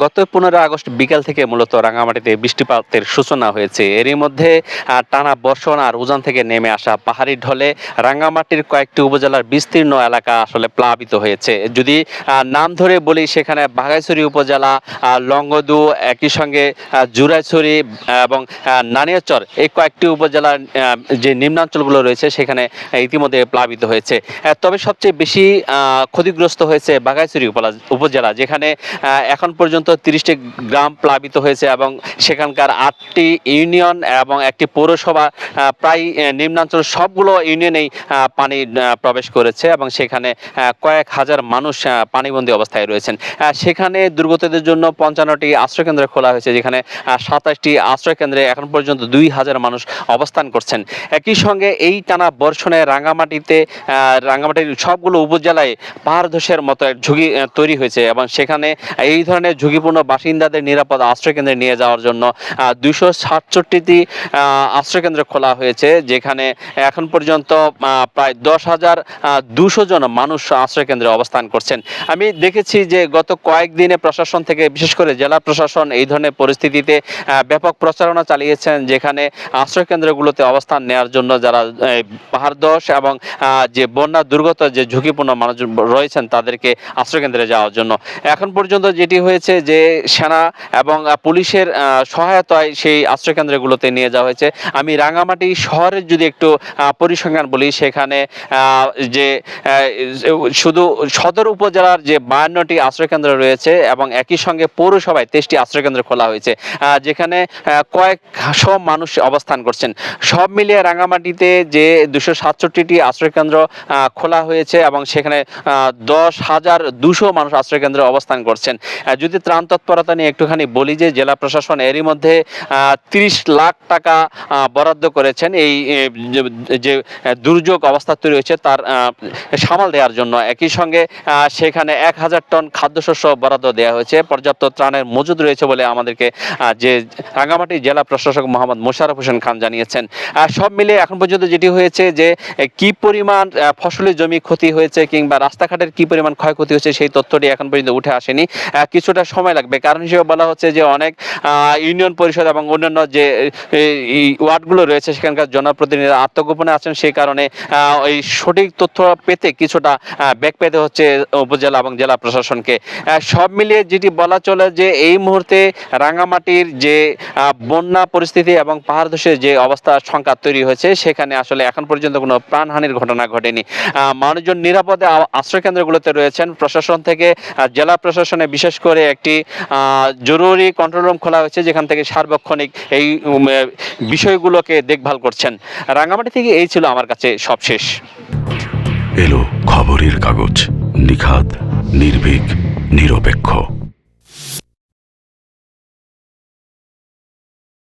গত 15 আগস্ট বিকেল থেকে মূলত রাঙামাটিতে বৃষ্টিপাতের সূচনা হয়েছে। এরই মধ্যে টানা বর্ষণ আর উজান থেকে নেমে আসা পাহাড়ি ঢলে রাঙামাটির কয়েকটি উপজেলার বিস্তীর্ণ এলাকা আসলে প্লাবিত হয়েছে। যদি নাম ধরে বলি, সেখানে বাঘাইছড়ি উপজেলা, লংগদু, একই সঙ্গে জুরাইছড়ি এবং নানিয়ারচর, এই কয়েকটি উপজেলার যে নিম্নাঞ্চলগুলো রয়েছে সেখানে ইতিমধ্যে প্লাবিত হয়েছে। তবে সবচেয়ে বেশি ক্ষতিগ্রস্ত হয়েছে বাঘাইছড়ি উপজেলা, যেখানে এখন পর্যন্ত 30টি গ্রাম প্লাবিত হয়েছে এবং সেখানকার 8টি ইউনিয়ন এবং একটি পৌরসভা, প্রায় নিম্নাঞ্চল সবগুলো ইউনিয়নেই পানি প্রবেশ করেছে এবং সেখানে কয়েক হাজার মানুষ পানিবন্দী অবস্থায় রয়েছেন। সেখানে দুর্গতদের জন্য 55টি আশ্রয়কেন্দ্র খোলা হয়েছে, যেখানে 27টি আশ্রয়কেন্দ্রে এখন পর্যন্ত 2000 মানুষ অবস্থান করছেন। একই সঙ্গে এই টানা বর্ষণে রাঙামাটির সবগুলো উপজেলায় পাহাড় ধসের মতো এক ঝুঁকি তৈরি হয়েছে এবং সেখানে এই ধরনের ঝুঁকিপূর্ণ বাসিন্দাদের নিরাপদ আশ্রয়কেন্দ্রে নিয়ে যাওয়ার জন্য 267টি আশ্রয়কেন্দ্র খোলা হয়েছে, যেখানে এখন পর্যন্ত প্রায় 10,200 জন মানুষ আশ্রয়কেন্দ্রে অবস্থান করছেন। আমি দেখেছি যে গত কয়েকদিনে প্রশাসন থেকে, বিশেষ করে জেলা প্রশাসন, এই ধরনের পরিস্থিতিতে ব্যাপক প্রচারণা চালিয়েছেন, যেখানে আশ্রয়কেন্দ্রগুলোতে অবস্থান নেওয়ার জন্য যারা পাহাড় ধস এবং যে বন্যা দুর্গত যে ঝুঁকিপূর্ণ মানুষ রয়েছেন তাদেরকে আশ্রয়কেন্দ্রে যাওয়ার জন্য। এখন পর্যন্ত যেটি হয়েছে যে সেনা এবং পুলিশের সহায়তায় সেই আশ্রয়কেন্দ্রগুলোতে নিয়ে যাওয়া হয়েছে। আমি রাঙামাটি শহরের যদি একটু পরিসংখ্যান বলি, সেখানে যে শুধু সদর উপজেলার যে 52টি আশ্রয়কেন্দ্র রয়েছে এবং একই সঙ্গে পৌরসভায় 23টি আশ্রয়কেন্দ্র খোলা হয়েছে, যেখানে কয়েকশো মানুষ অবস্থান করছেন। সব মিলিয়ে রাঙামাটিতে যে 267টি আশ্রয়কেন্দ্র খোলা হয়েছে এবং সেখানে 10,200 মানুষ আশ্রয়কেন্দ্রে অবস্থান করছেন। যদি ত্রাণ তৎপরতা নিয়ে একটুখানি বলি, যে জেলা প্রশাসন এরই মধ্যে 30 লাখ টাকা বরাদ্দ করেছেন এই যে দুর্যোগ অবস্থা তৈরি হয়েছে তার সামাল দেওয়ার জন্য। একই সঙ্গে সেখানে 1000 টন খাদ্যশস্য বরাদ্দ দেওয়া হয়েছে। পর্যাপ্ত ত্রাণের মজুদ রয়েছে বলে আমাদেরকে যে রাঙামাটি জেলা প্রশাসক মোহাম্মদ মোশাররফ হোসেন খান জানিয়েছেন। সব মিলে এখন পর্যন্ত যেটি হয়েছে যে কি পরিমাণ ফসলি জমি ক্ষতি হয়েছে কিংবা রাস্তাঘাটের কি পরিমাণ ক্ষয়ক্ষতি হয়েছে সেই তথ্যটি এখন পর্যন্ত উঠে আসেনি। কিছুটা সময় লাগবে, কারণ হিসেবে বলা হচ্ছে যে অনেক ইউনিয়ন পরিষদ এবং অন্যান্য যে ওয়ার্ডগুলো রয়েছে সেখানকার জনপ্রতিনিধিরা আত্মগোপনে আছেন, সেই কারণে এই সঠিক তথ্য পেতে কিছুটা বেগ পেতে হচ্ছে উপজেলা এবং জেলা প্রশাসনকে। সব মিলিয়ে যেটি বলা চলে যে এই মুহূর্তে রাঙামাটির যে বন্যা পরিস্থিতি এবং পাহাড় ধসের যে অবস্থা সংখ্যা তৈরি হয়েছে, সেখানে আসলে এখন পর্যন্ত কোনো প্রাণহানির ঘটনা ঘটেনি। মানুষজন নিরাপদে আশ্রয়কেন্দ্রগুলোতে রয়েছেন। প্রশাসন থেকে, জেলা প্রশাসনে বিশেষ করে একটি জরুরি কন্ট্রোল রুম খোলা হয়েছে, যেখান থেকে সার্বক্ষণিক এই বিষয়গুলোকে দেখভাল করছেন। রাঙামাটি থেকে এই ছিল আমার কাছে সবশেষ। এলো খবরের কাগজ, নিখাত, নির্ভীক, নিরপেক্ষ।